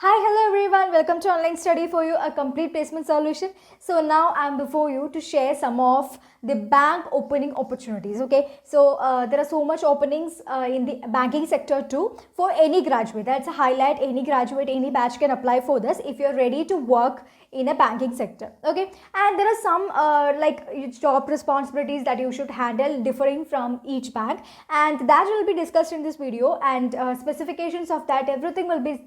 Hi, hello everyone. Welcome to Online Study for You, a complete placement solution. So now I'm before you to share some of the bank opening opportunities. Okay, so there are so much openings in the banking sector too for any graduate. That's a highlight. Any graduate, any batch can apply for this if you're ready to work in a banking sector. Okay, and there are some job responsibilities that you should handle differing from each bank, and that will be discussed in this video, and specifications of that everything will be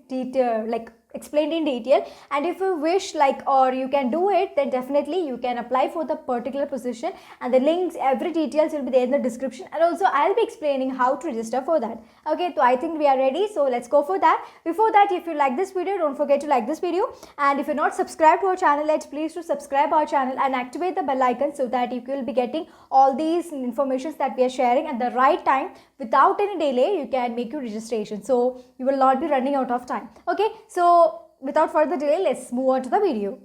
explained in detail. And if you wish, or you can do it, then definitely you can apply for the particular position, and the links, every details will be there in the description, and also I'll be explaining how to register for that. Okay, so I think we are ready, so let's go for that. Before that, if you like this video, don't forget to like this video, and if you're not subscribed to our channel yet, please to subscribe our channel and activate the bell icon so that you will be getting all these informations that we are sharing at the right time. Without any delay, you can make your registration, so you will not be running out of time. Okay, so without further delay, let's move on to the video.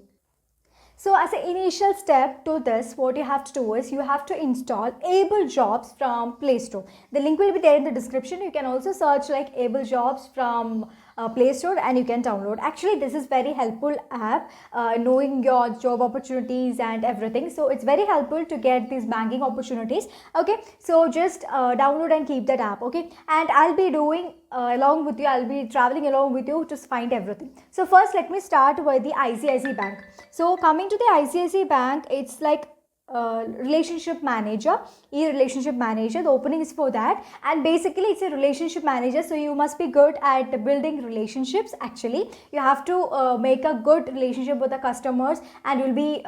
So as an initial step to this, what you have to do is you have to install Able Jobs from Play Store. The link will be there in the description. You can also search like Able Jobs from Play Store and you can download. Actually, this is very helpful app, knowing your job opportunities and everything. So it's very helpful to get these banking opportunities. Okay, so just download and keep that app. Okay, and I'll be doing along with you, I'll be traveling along with you to find everything. So first, let me start with the ICICI Bank. So coming to the ICICI Bank, it's like relationship manager, e-relationship manager. The opening is for that, and basically it's a relationship manager, so you must be good at building relationships. Actually, you have to make a good relationship with the customers, and you'll be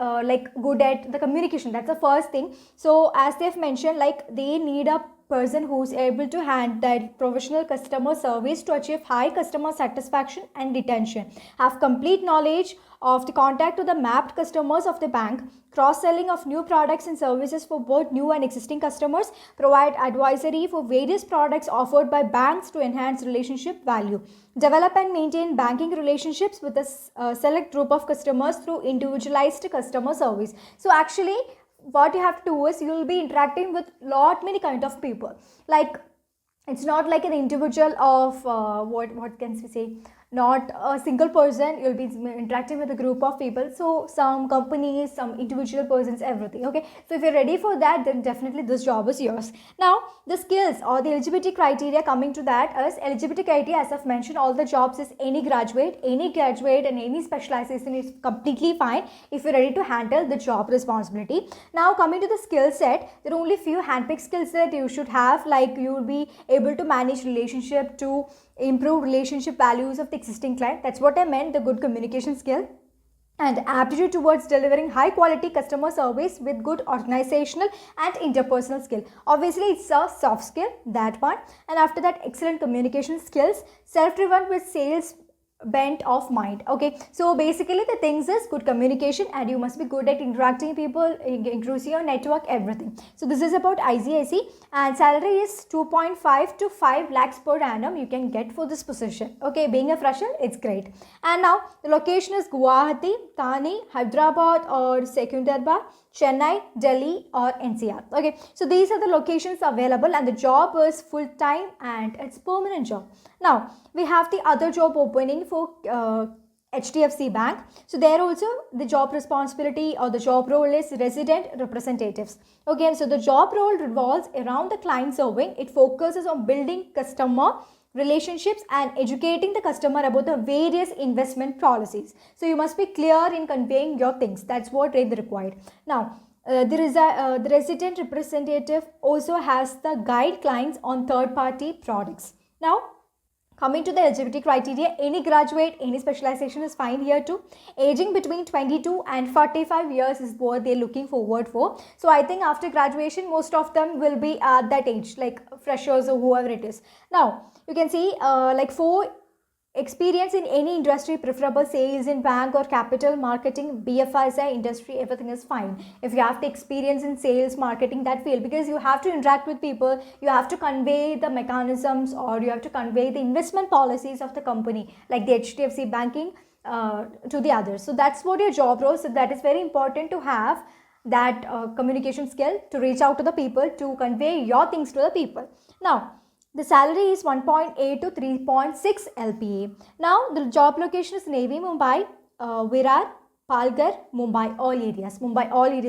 good at the communication. That's the first thing. So as they've mentioned, like they need a person who's able to hand that professional customer service to achieve high customer satisfaction and retention, have complete knowledge of the contact to the mapped customers of the bank, cross-selling of new products and services for both new and existing customers, provide advisory for various products offered by banks to enhance relationship value, develop and maintain banking relationships with a select group of customers through individualized customer service. So actually, what you have to do is you will be interacting with many kind of people. Like, it's not like an individual of what can we say, not a single person. You'll be interacting with a group of people, so some companies, some individual persons, everything. Okay, so if you're ready for that, then definitely this job is yours. Now the skills or the eligibility criteria, coming to that, is eligibility criteria, as I've mentioned, all the jobs is any graduate and any specialization is completely fine if you're ready to handle the job responsibility. Now coming to the skill set, there are only few handpicked skills that you should have, like you will be able to manage relationship, to improve relationship values of the existing client. That's what I meant, the good communication skill, and aptitude towards delivering high quality customer service with good organizational and interpersonal skill. Obviously it's a soft skill, that one. And after that, excellent communication skills, self-driven with sales bent of mind. Okay, so basically the things is good communication, and you must be good at interacting people, increasing your network, everything. So this is about ICICI, and salary is 2.5 to 5 lakhs per annum you can get for this position. Okay, being a fresher, it's great. And now the location is Guwahati, Thane, Hyderabad or Secunderabad, Chennai, Delhi or NCR. Okay, so these are the locations available, and the job is full time and it's permanent job. Now we have the other job opening for HDFC Bank. So there also the job responsibility or the job role is resident representatives. Okay, so the job role revolves around the client serving. It focuses on building customer relationships and educating the customer about the various investment policies. So you must be clear in conveying your things. That's what they required. Now the resident representative also has the guide clients on third party products. Now coming to the eligibility criteria, any graduate, any specialization is fine here too. Aging between 22 and 45 years is what they're looking forward for. So I think after graduation, most of them will be at that age, like freshers or whoever it is. Now you can see for experience in any industry, preferable sales in bank or capital marketing, BFSI industry, everything is fine. If you have the experience in sales, marketing, that field, because you have to interact with people, you have to convey the mechanisms, or you have to convey the investment policies of the company, like the HDFC banking to the others. So that's what your job role. So that is very important to have that communication skill, to reach out to the people, to convey your things to the people. Now The salary is 1.8 to 3.6 LPA. Now the job location is Navy Mumbai, Virar, Palghar, Mumbai, all areas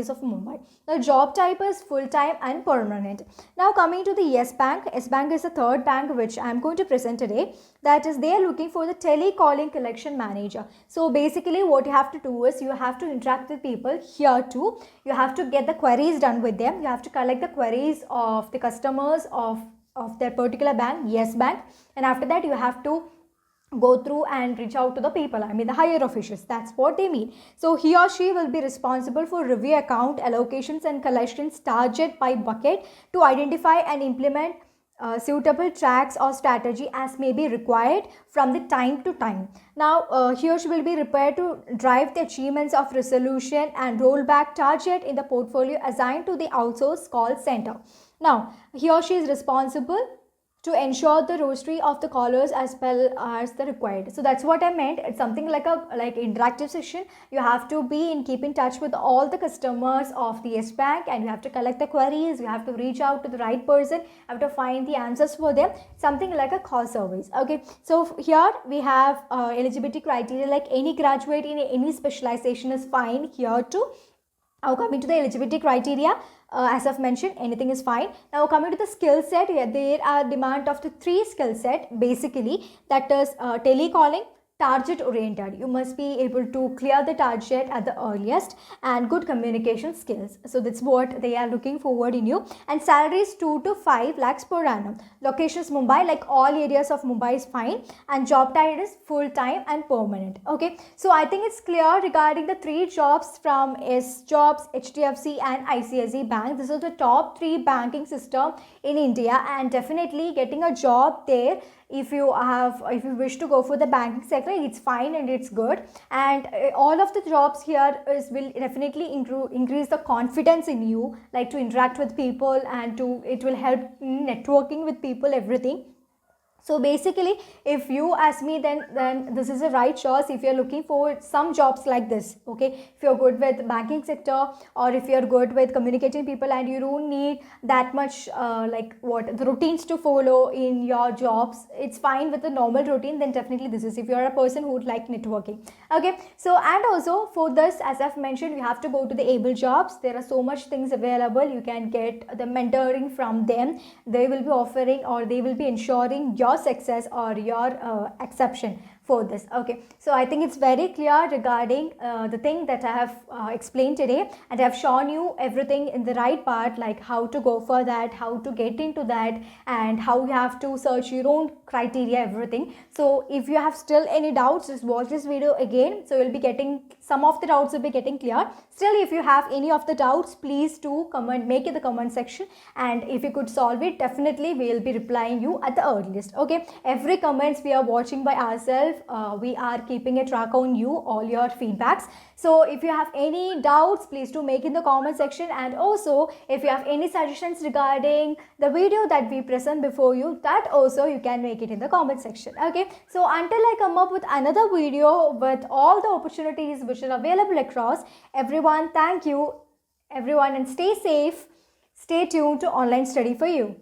of Mumbai. The job type is full-time and permanent. Now coming to the Yes Bank. Yes Bank is the third bank which I am going to present today. That is, they are looking for the telecalling collection manager. So basically what you have to do is you have to interact with people here too. You have to get the queries done with them. You have to collect the queries of the customers of their particular bank, Yes Bank, and after that you have to go through and reach out to the people, I mean the higher officials. That's what they mean. So he or she will be responsible for review account allocations and collections target by bucket to identify and implement suitable tracks or strategy as may be required from the time to time. Now he or she will be required to drive the achievements of resolution and rollback target in the portfolio assigned to the outsourced call center. Now he or she is responsible to ensure the rostry of the callers as well as the required. So that's what I meant. It's something like a interactive session. You have to be in keep in touch with all the customers of the Yes Bank, and you have to collect the queries. You have to reach out to the right person. You have to find the answers for them. Something like a call service. Okay. So here we have eligibility criteria, like any graduate in any specialization is fine here too. Now coming to the eligibility criteria, as I've mentioned, anything is fine. Now coming to the skill set, there are demand of the three skill set basically, that is telecalling, target oriented. You must be able to clear the target at the earliest, and good communication skills. So that's what they are looking forward in you. And salary is 2 to 5 lakhs per annum. Location is Mumbai, like all areas of Mumbai is fine, and job type is full time and permanent. Okay, so I think it's clear regarding the three jobs from S Jobs, HDFC and ICICI Bank. This is the top 3 banking system in India, and definitely getting a job there, if you wish to go for the banking sector, it's fine and it's good. And all of the jobs here will definitely increase the confidence in you, like to interact with people, and it will help in networking with people, everything. So basically, if you ask me, then this is the right choice if you're looking for some jobs like this. Okay, if you're good with banking sector, or if you're good with communicating people and you don't need that much the routines to follow in your jobs, it's fine with the normal routine, then definitely this is, if you're a person who would like networking. Okay, so and also for this, as I've mentioned, you have to go to the able jobs. There are so much things available. You can get the mentoring from them. They will be offering, or they will be ensuring your success or your exception for this. Okay, so I think it's very clear regarding the thing that I have explained today, and I have shown you everything in the right part, like how to go for that, how to get into that, and how you have to search your own criteria, everything. So if you have still any doubts, just watch this video again, so you'll be getting, some of the doubts will be getting clear. Still, if you have any of the doubts, please do comment, make it in the comment section, and if you could solve it, definitely we will be replying you at the earliest. Okay, every comments we are watching by ourselves. We are keeping a track on you, all your feedbacks. So if you have any doubts, please do make in the comment section. And also, if you have any suggestions regarding the video that we present before you, that also you can make it in the comment section. Okay, so until I come up with another video with all the opportunities which are available across, everyone, thank you everyone, and stay safe, stay tuned to Online Study for You.